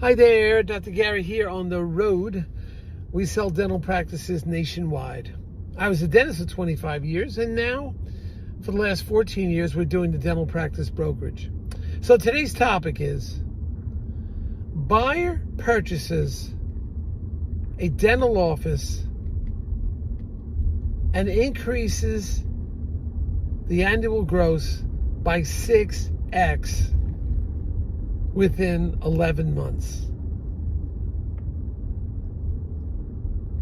Hi there, Dr. Gary here on the road. We sell dental practices nationwide. I was a dentist for 25 years, and now, for the last 14 years, we're doing the dental practice brokerage. So today's topic is, buyer purchases a dental office and increases the annual gross by 6x within 11 months.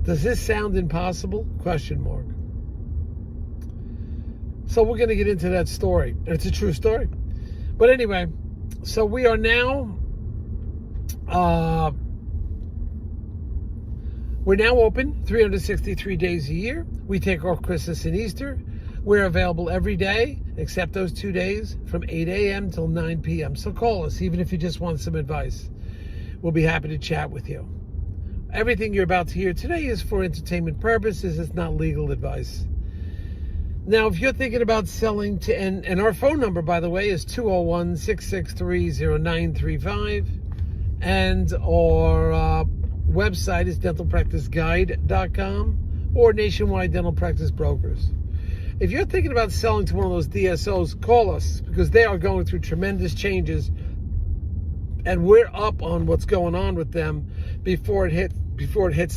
Does this sound impossible? Question mark. So we're going to get into that story. It's a true story. But anyway, so we are now we're now open 363 days a year. We take off Christmas and Easter. We're available every day except those 2 days from 8 a.m. till 9 p.m. So call us, even if you just want some advice. We'll be happy to chat with you. Everything you're about to hear today is for entertainment purposes. It's not legal advice. Now, if you're thinking about selling to, and our phone number, by the way, is 201-663-0935. And our website is dentalpracticeguide.com or Nationwide Dental Practice Brokers. If you're thinking about selling to one of those DSOs, call us, because they are going through tremendous changes, and we're up on what's going on with them before it hits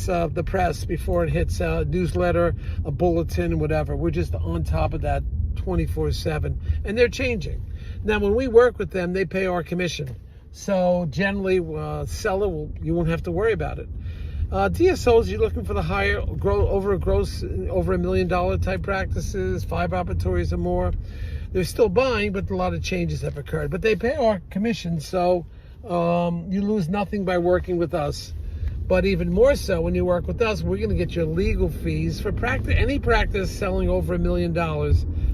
the press, before it hits a newsletter, a bulletin, whatever. We're just on top of that 24/7, and they're changing. Now, when we work with them, they pay our commission. So generally, seller, you won't have to worry about it. DSOs, you're looking for the higher, over $1 million type practices, 5 operatories or more. They're still buying, but a lot of changes have occurred. But they pay our commission, so you lose nothing by working with us. But even more so, when you work with us, we're going to get your legal fees for any practice selling over $1 million.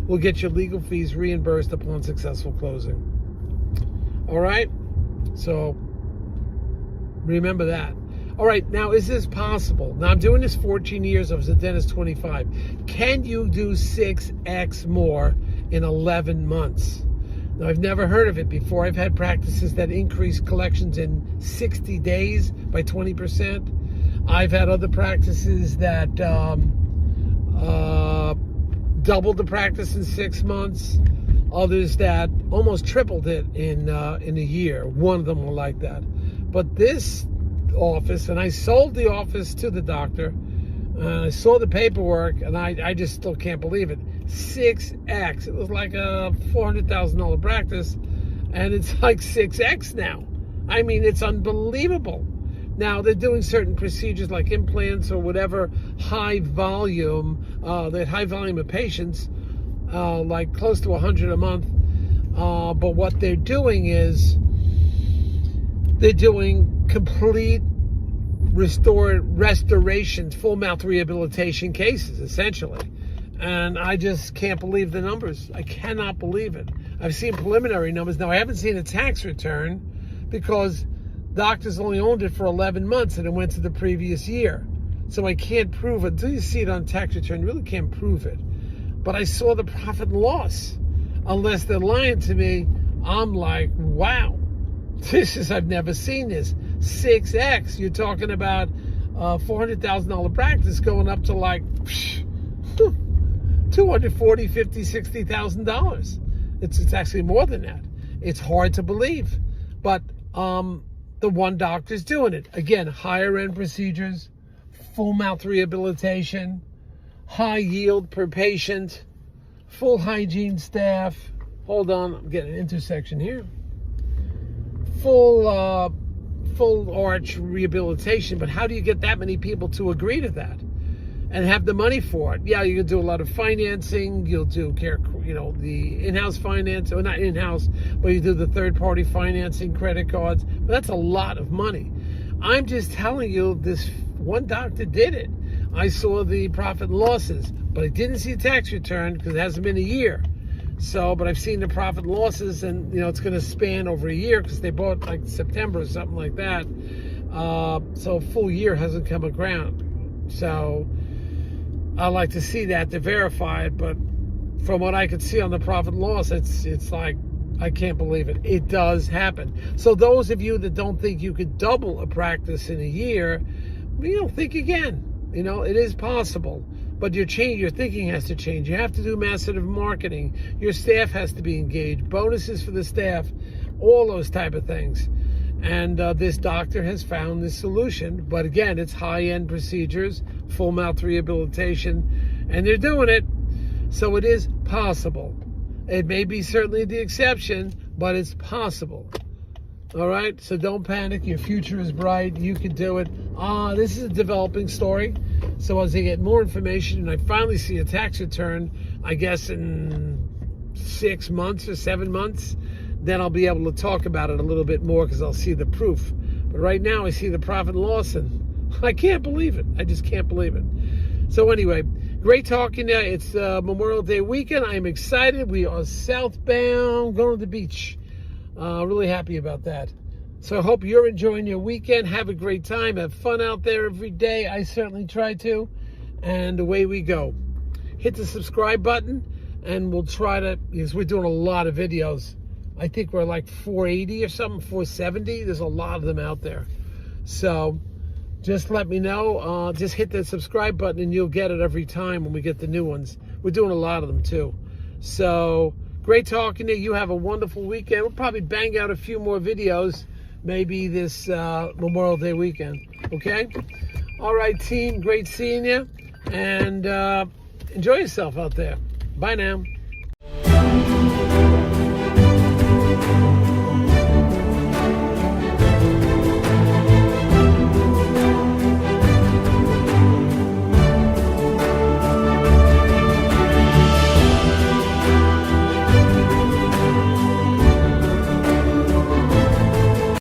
We'll get your legal fees reimbursed upon successful closing. All right? So remember that. All right, now, is this possible? Now, I'm doing this 14 years. I was a dentist 25. Can you do 6x more in 11 months? Now, I've never heard of it before. I've had practices that increase collections in 60 days by 20%. I've had other practices that doubled the practice in 6 months. Others that almost tripled it in a year. One of them were like that. But this office, and I sold the office to the doctor, and I saw the paperwork, and I just still can't believe it. 6x. It was like a $400,000 practice, and it's like 6x now. I mean, it's unbelievable. Now, they're doing certain procedures like implants or whatever, high volume of patients, like close to 100 a month. But what they're doing is they're doing complete restorations, full mouth rehabilitation cases, essentially. And I just can't believe the numbers. I cannot believe it. I've seen preliminary numbers. Now, I haven't seen a tax return because doctors only owned it for 11 months and it went to the previous year. So I can't prove it. Until you see it on tax return, you really can't prove it. But I saw the profit and loss. Unless they're lying to me, I'm like, wow. I've never seen this. 6x. You're talking about $400,000 practice going up to like $240,000, $50,000, $60,000. It's actually more than that. It's hard to believe. But the one doctor's doing it. Again, higher end procedures, full mouth rehabilitation, high yield per patient, full hygiene staff. Hold on, I'm getting an intersection here. Full arch rehabilitation, but how do you get that many people to agree to that and have the money for it? Yeah, you can do a lot of financing. You'll do the in-house finance, or not in-house, but you do the third-party financing, credit cards. But that's a lot of money. I'm just telling you, this one doctor did it. I saw the profit and losses, but I didn't see a tax return because it hasn't been a year. So, but I've seen the profit and losses, and it's going to span over a year because they bought like September or something like that. So a full year hasn't come around. So I like to see that to verify it, but from what I could see on the profit and loss, it's like I can't believe it. It does happen. So those of you that don't think you could double a practice in a year, think again. It is possible. But your thinking has to change. You have to do massive marketing. Your staff has to be engaged. Bonuses for the staff. All those type of things. And this doctor has found this solution. But again, it's high-end procedures, full mouth rehabilitation. And they're doing it. So it is possible. It may be certainly the exception, but it's possible. All right? So don't panic. Your future is bright. You can do it. This is a developing story. So as I get more information and I finally see a tax return, I guess in 6 months or 7 months, then I'll be able to talk about it a little bit more because I'll see the proof. But right now I see the profit and loss, and I can't believe it. I just can't believe it. So anyway, great talking to you. It's Memorial Day weekend. I'm excited. We are southbound, going to the beach. Really happy about that. So I hope you're enjoying your weekend. Have a great time. Have fun out there every day. I certainly try to. And away we go. Hit the subscribe button, and we'll try to, because we're doing a lot of videos. I think we're like 480 or something, 470. There's a lot of them out there. So just let me know. Just hit that subscribe button and you'll get it every time when we get the new ones. We're doing a lot of them too. So great talking to you. You have a wonderful weekend. We'll probably bang out a few more videos maybe this Memorial Day weekend. Okay? All right, team. Great seeing you. And enjoy yourself out there. Bye now.